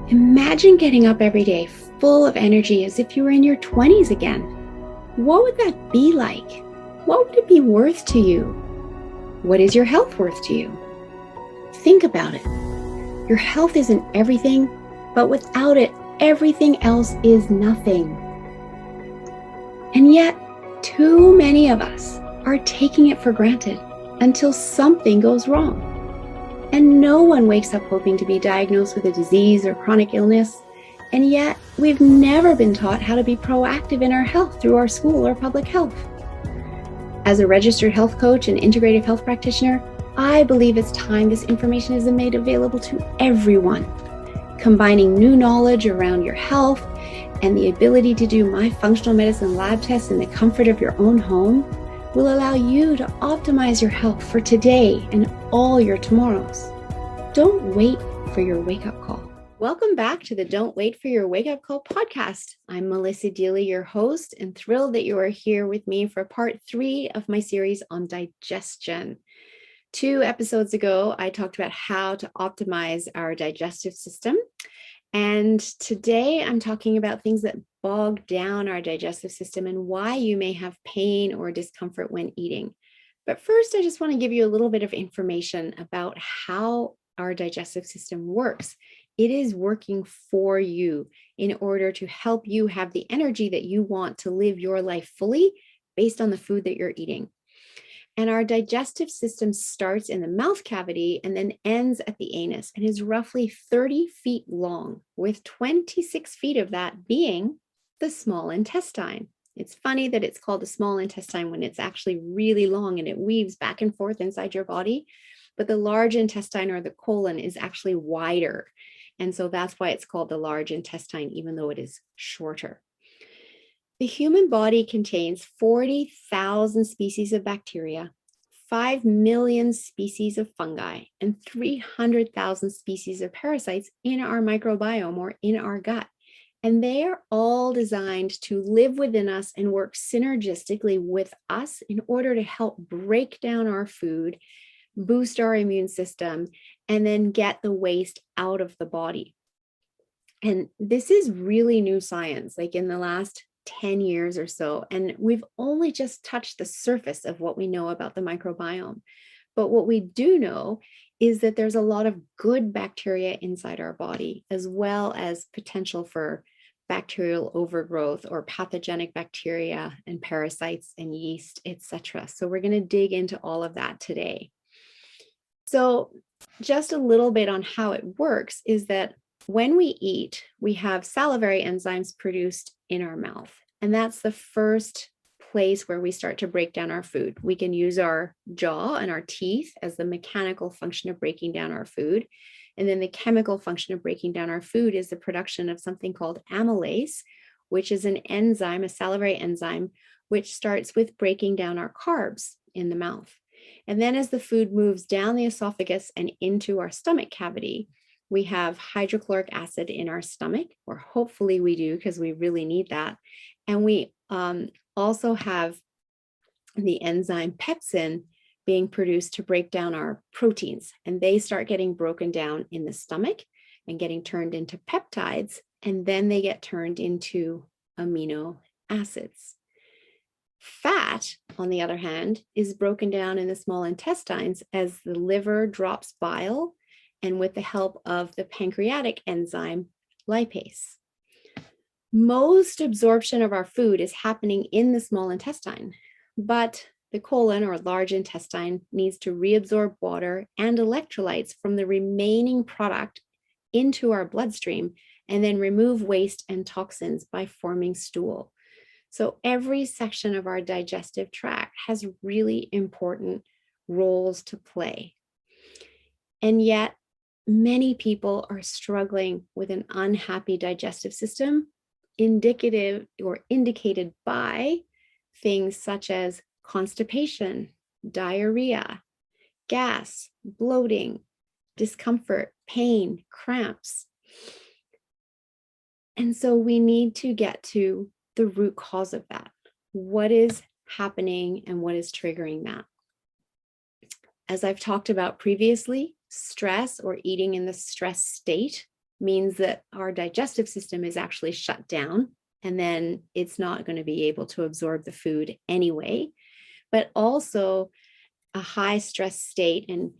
Imagine getting up every day full of energy as if you were in your 20s again. What would that be like? What would it be worth to you? What is your health worth to you? Think about it. Your health isn't everything, but without it, everything else is nothing. And yet, too many of us are taking it for granted until something goes wrong. And no one wakes up hoping to be diagnosed with a disease or chronic illness. And yet, we've never been taught how to be proactive in our health through our school or public health. As a registered health coach and integrative health practitioner, I believe it's time this information is made available to everyone. Combining new knowledge around your health and the ability to do my functional medicine lab tests in the comfort of your own home will allow you to optimize your health for today and all your tomorrows. Don't wait for your wake-up call. Welcome back to the Don't Wait for Your Wake-Up Call podcast. I'm Melissa Deely, your host, and thrilled that you are here with me for part 3 of my series on digestion. 2 episodes ago, I talked about how to optimize our digestive system. And today I'm talking about things that bog down our digestive system and why you may have pain or discomfort when eating. But first, I just want to give you a little bit of information about how our digestive system works. It is working for you in order to help you have the energy that you want to live your life fully based on the food that you're eating. And our digestive system starts in the mouth cavity and then ends at the anus and is roughly 30 feet long, with 26 feet of that being the small intestine. It's funny that it's called the small intestine when it's actually really long and it weaves back and forth inside your body. But the large intestine, or the colon, is actually wider. And so that's why it's called the large intestine, even though it is shorter. The human body contains 40,000 species of bacteria, 5 million species of fungi, and 300,000 species of parasites in our microbiome, or in our gut. And they are all designed to live within us and work synergistically with us in order to help break down our food, boost our immune system, and then get the waste out of the body. And this is really new science, like in the last 10 years or so. And we've only just touched the surface of what we know about the microbiome. But what we do know is that there's a lot of good bacteria inside our body, as well as potential for bacterial overgrowth or pathogenic bacteria and parasites and yeast, etc. So we're going to dig into all of that today. So just a little bit on how it works is that when we eat, we have salivary enzymes produced in our mouth. And that's the first place where we start to break down our food. We can use our jaw and our teeth as the mechanical function of breaking down our food. And then the chemical function of breaking down our food is the production of something called amylase, which is an enzyme, a salivary enzyme, which starts with breaking down our carbs in the mouth. And then as the food moves down the esophagus and into our stomach cavity, we have hydrochloric acid in our stomach, or hopefully we do, because we really need that. And we also have the enzyme pepsin being produced to break down our proteins. And they start getting broken down in the stomach and getting turned into peptides. And then they get turned into amino acids. Fat, on the other hand, is broken down in the small intestines as the liver drops bile, and with the help of the pancreatic enzyme lipase. Most absorption of our food is happening in the small intestine, but the colon, or large intestine, needs to reabsorb water and electrolytes from the remaining product into our bloodstream and then remove waste and toxins by forming stool. So every section of our digestive tract has really important roles to play. And yet, many people are struggling with an unhappy digestive system, indicated by things such as constipation, diarrhea, gas, bloating, discomfort, pain, cramps. And so we need to get to the root cause of that. What is happening and what is triggering that? As I've talked about previously, stress, or eating in the stress state, means that our digestive system is actually shut down, and then it's not going to be able to absorb the food anyway. But also a high stress state and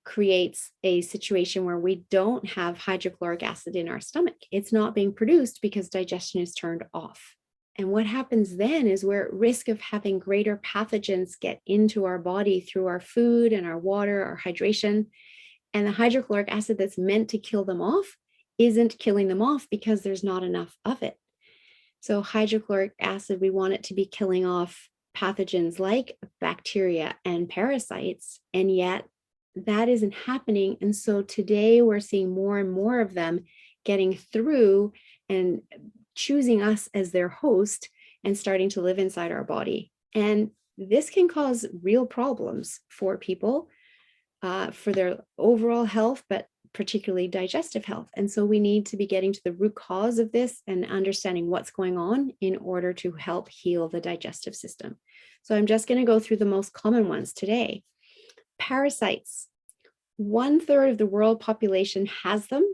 creates a situation where we don't have hydrochloric acid in our stomach. It's not being produced because digestion is turned off. And what happens then is we're at risk of having greater pathogens get into our body through our food and our water, our hydration. And the hydrochloric acid that's meant to kill them off isn't killing them off because there's not enough of it. So hydrochloric acid, we want it to be killing off pathogens like bacteria and parasites, and yet that isn't happening. And so today we're seeing more and more of them getting through and choosing us as their host and starting to live inside our body. And this can cause real problems for people, for their overall health, but particularly digestive health. And so we need to be getting to the root cause of this and understanding what's going on in order to help heal the digestive system. So I'm just going to go through the most common ones today. Parasites. 1/3 of the world population has them,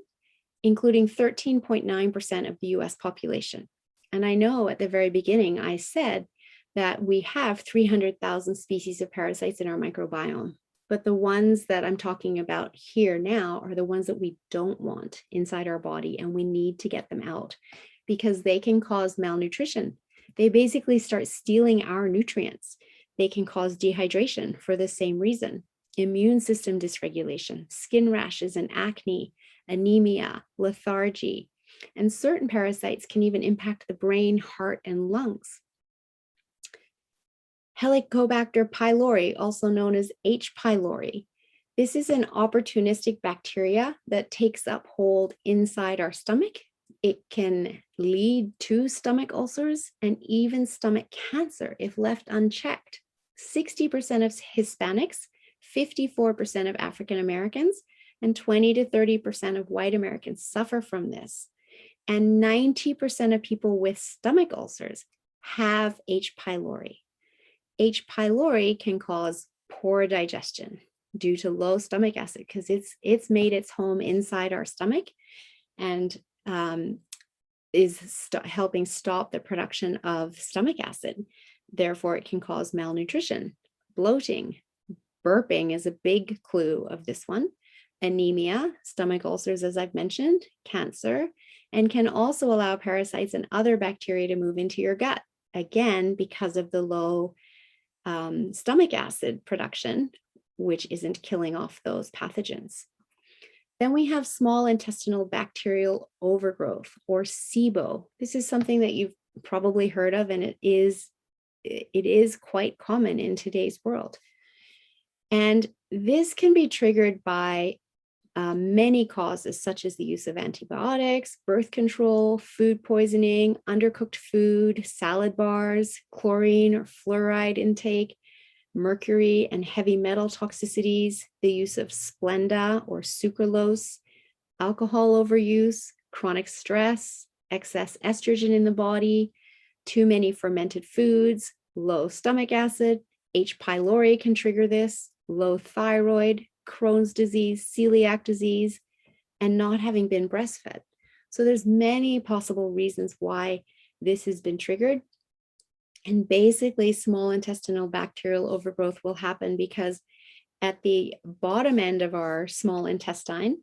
including 13.9% of the US population. And I know at the very beginning, I said that we have 300,000 species of parasites in our microbiome. But the ones that I'm talking about here now are the ones that we don't want inside our body, and we need to get them out because they can cause malnutrition. They basically start stealing our nutrients. They can cause dehydration for the same reason, immune system dysregulation, skin rashes and acne, anemia, lethargy, and certain parasites can even impact the brain, heart, and lungs. Helicobacter pylori, also known as H. pylori. This is an opportunistic bacteria that takes up hold inside our stomach. It can lead to stomach ulcers and even stomach cancer if left unchecked. 60% of Hispanics, 54% of African Americans, and 20 to 30% of white Americans suffer from this. And 90% of people with stomach ulcers have H. pylori. H. pylori can cause poor digestion due to low stomach acid because it's made its home inside our stomach and is helping stop the production of stomach acid. Therefore, it can cause malnutrition, bloating, burping is a big clue of this one, anemia, stomach ulcers, as I've mentioned, cancer, and can also allow parasites and other bacteria to move into your gut, again, because of the low stomach acid production, which isn't killing off those pathogens. Then we have small intestinal bacterial overgrowth, or SIBO. This is something that you've probably heard of, and it is quite common in today's world. And this can be triggered by many causes, such as the use of antibiotics, birth control, food poisoning, undercooked food, salad bars, chlorine or fluoride intake, mercury and heavy metal toxicities, the use of Splenda or sucralose, alcohol overuse, chronic stress, excess estrogen in the body, too many fermented foods, low stomach acid, H. pylori can trigger this, low thyroid, Crohn's disease, celiac disease, and not having been breastfed. So there's many possible reasons why this has been triggered. And basically, small intestinal bacterial overgrowth will happen because at the bottom end of our small intestine,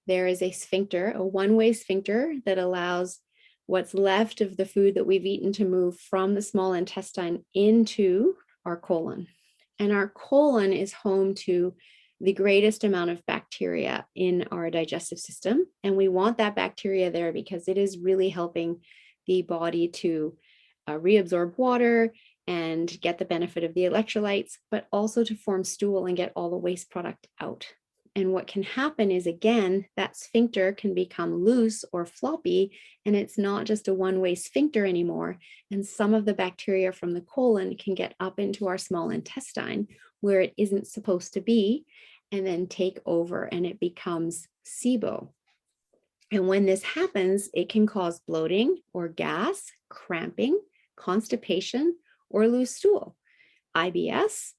there is a sphincter, a one-way sphincter that allows what's left of the food that we've eaten to move from the small intestine into our colon. And our colon is home to the greatest amount of bacteria in our digestive system. And we want that bacteria there because it is really helping the body to reabsorb water and get the benefit of the electrolytes, but also to form stool and get all the waste product out. And what can happen is, again, that sphincter can become loose or floppy, and it's not just a one-way sphincter anymore. And some of the bacteria from the colon can get up into our small intestine where it isn't supposed to be, and then take over, and it becomes SIBO. And when this happens, it can cause bloating or gas, cramping, constipation, or loose stool, IBS,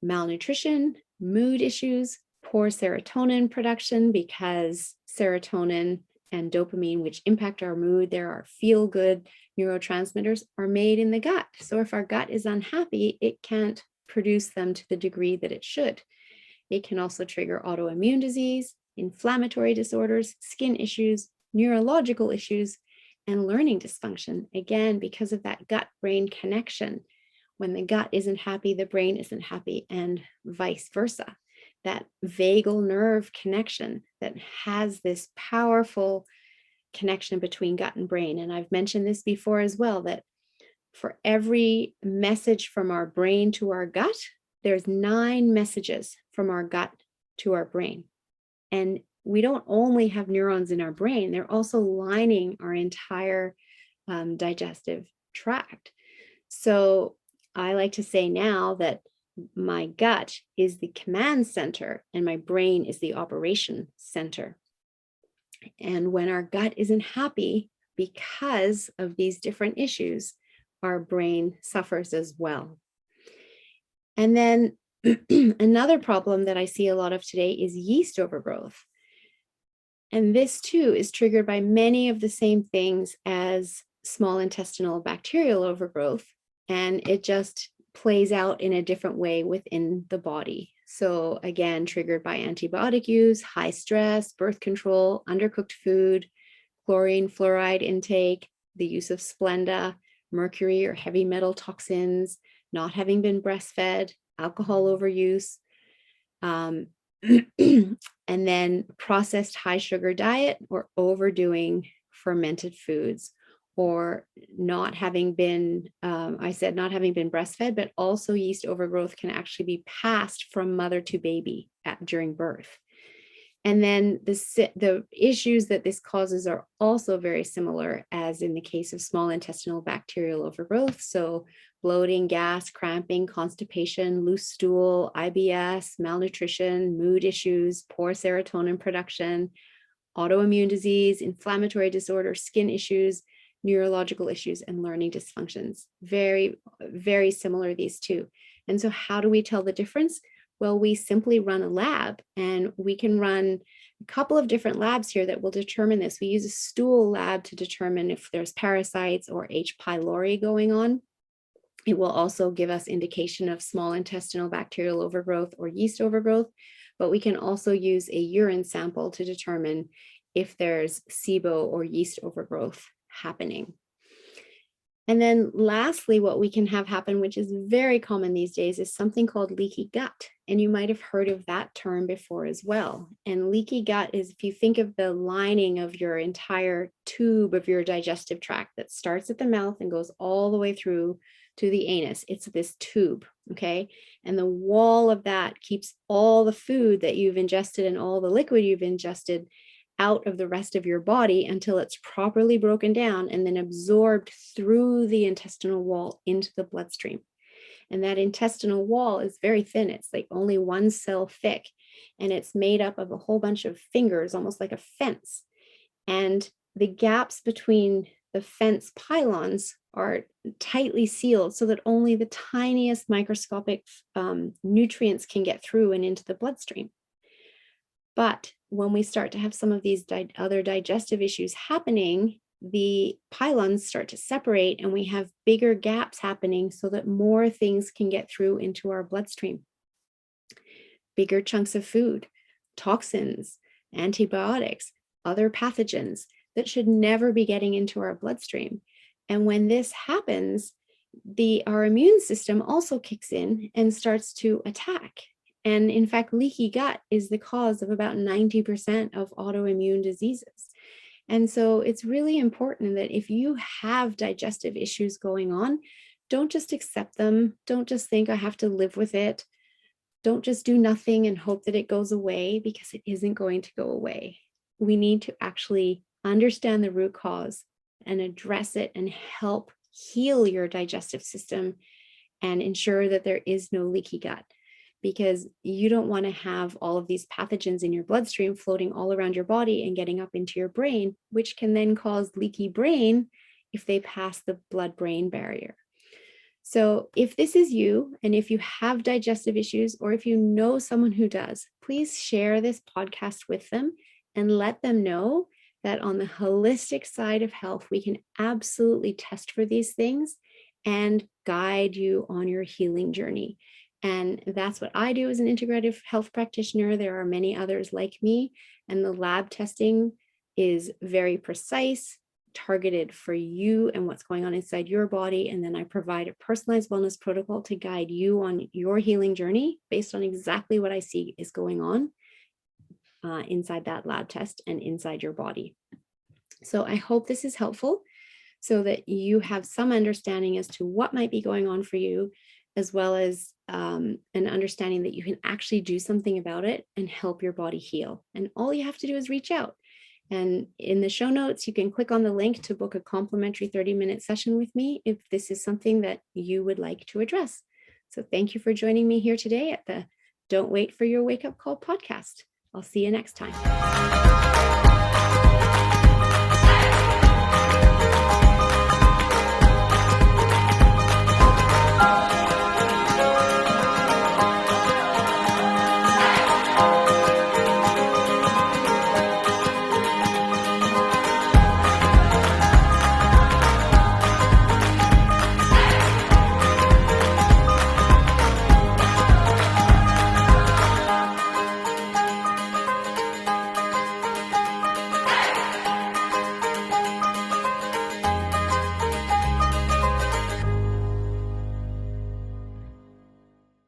malnutrition, mood issues, poor serotonin production because serotonin and dopamine, which impact our mood. There are feel-good neurotransmitters, are made in the gut. So if our gut is unhappy, it can't produce them to the degree that it should. It can also trigger autoimmune disease, inflammatory disorders, skin issues, neurological issues, and learning dysfunction. Again, because of that gut-brain connection. When the gut isn't happy, the brain isn't happy, and vice versa. That vagal nerve connection that has this powerful connection between gut and brain. And I've mentioned this before as well, that for every message from our brain to our gut, there's 9 messages from our gut to our brain. And we don't only have neurons in our brain, they're also lining our entire digestive tract. So I like to say now that my gut is the command center and my brain is the operation center. And when our gut isn't happy because of these different issues, our brain suffers as well. And then another problem that I see a lot of today is yeast overgrowth. And this too is triggered by many of the same things as small intestinal bacterial overgrowth. And it just plays out in a different way within the body. So again, triggered by antibiotic use, high stress, birth control, undercooked food, chlorine, fluoride intake, the use of Splenda, mercury or heavy metal toxins, not having been breastfed, alcohol overuse, and then processed high sugar diet or overdoing fermented foods, or not having been, I said not having been breastfed, but also yeast overgrowth can actually be passed from mother to baby during birth. And then the issues that this causes are also very similar as in the case of small intestinal bacterial overgrowth. So bloating, gas, cramping, constipation, loose stool, IBS, malnutrition, mood issues, poor serotonin production, autoimmune disease, inflammatory disorders, skin issues, neurological issues, and learning dysfunctions. Very, very similar, these two. And so how do we tell the difference? Well, we simply run a lab, and we can run a couple of different labs here that will determine this. We use a stool lab to determine if there's parasites or H. pylori going on. It will also give us indication of small intestinal bacterial overgrowth or yeast overgrowth, but we can also use a urine sample to determine if there's SIBO or yeast overgrowth happening. And then lastly, what we can have happen, which is very common these days, is something called leaky gut. And you might have heard of that term before as well. And leaky gut is, if you think of the lining of your entire tube of your digestive tract that starts at the mouth and goes all the way through to the anus, it's this tube, okay? And the wall of that keeps all the food that you've ingested and all the liquid you've ingested out of the rest of your body until it's properly broken down and then absorbed through the intestinal wall into the bloodstream. And that intestinal wall is very thin. It's like only 1 cell thick, and it's made up of a whole bunch of fingers, almost like a fence. And the gaps between the fence pylons are tightly sealed so that only the tiniest microscopic nutrients can get through and into the bloodstream. But when we start to have some of these other digestive issues happening, the pylons start to separate and we have bigger gaps happening so that more things can get through into our bloodstream. Bigger chunks of food, toxins, antibiotics, other pathogens that should never be getting into our bloodstream. And when this happens, our immune system also kicks in and starts to attack. And in fact, leaky gut is the cause of about 90% of autoimmune diseases. And so it's really important that if you have digestive issues going on, don't just accept them. Don't just think I have to live with it. Don't just do nothing and hope that it goes away, because it isn't going to go away. We need to actually understand the root cause and address it and help heal your digestive system and ensure that there is no leaky gut. Because you don't want to have all of these pathogens in your bloodstream floating all around your body and getting up into your brain, which can then cause leaky brain if they pass the blood-brain barrier. So if this is you, and if you have digestive issues, or if you know someone who does, please share this podcast with them and let them know that on the holistic side of health, we can absolutely test for these things and guide you on your healing journey. And that's what I do as an integrative health practitioner. There are many others like me, and the lab testing is very precise, targeted for you and what's going on inside your body. And then I provide a personalized wellness protocol to guide you on your healing journey based on exactly what I see is going on inside that lab test and inside your body. So I hope this is helpful so that you have some understanding as to what might be going on for you, as well as an understanding that you can actually do something about it and help your body heal. And all you have to do is reach out. And in the show notes, you can click on the link to book a complimentary 30-minute session with me if this is something that you would like to address. So thank you for joining me here today at the Don't Wait for Your Wake Up Call podcast. I'll see you next time.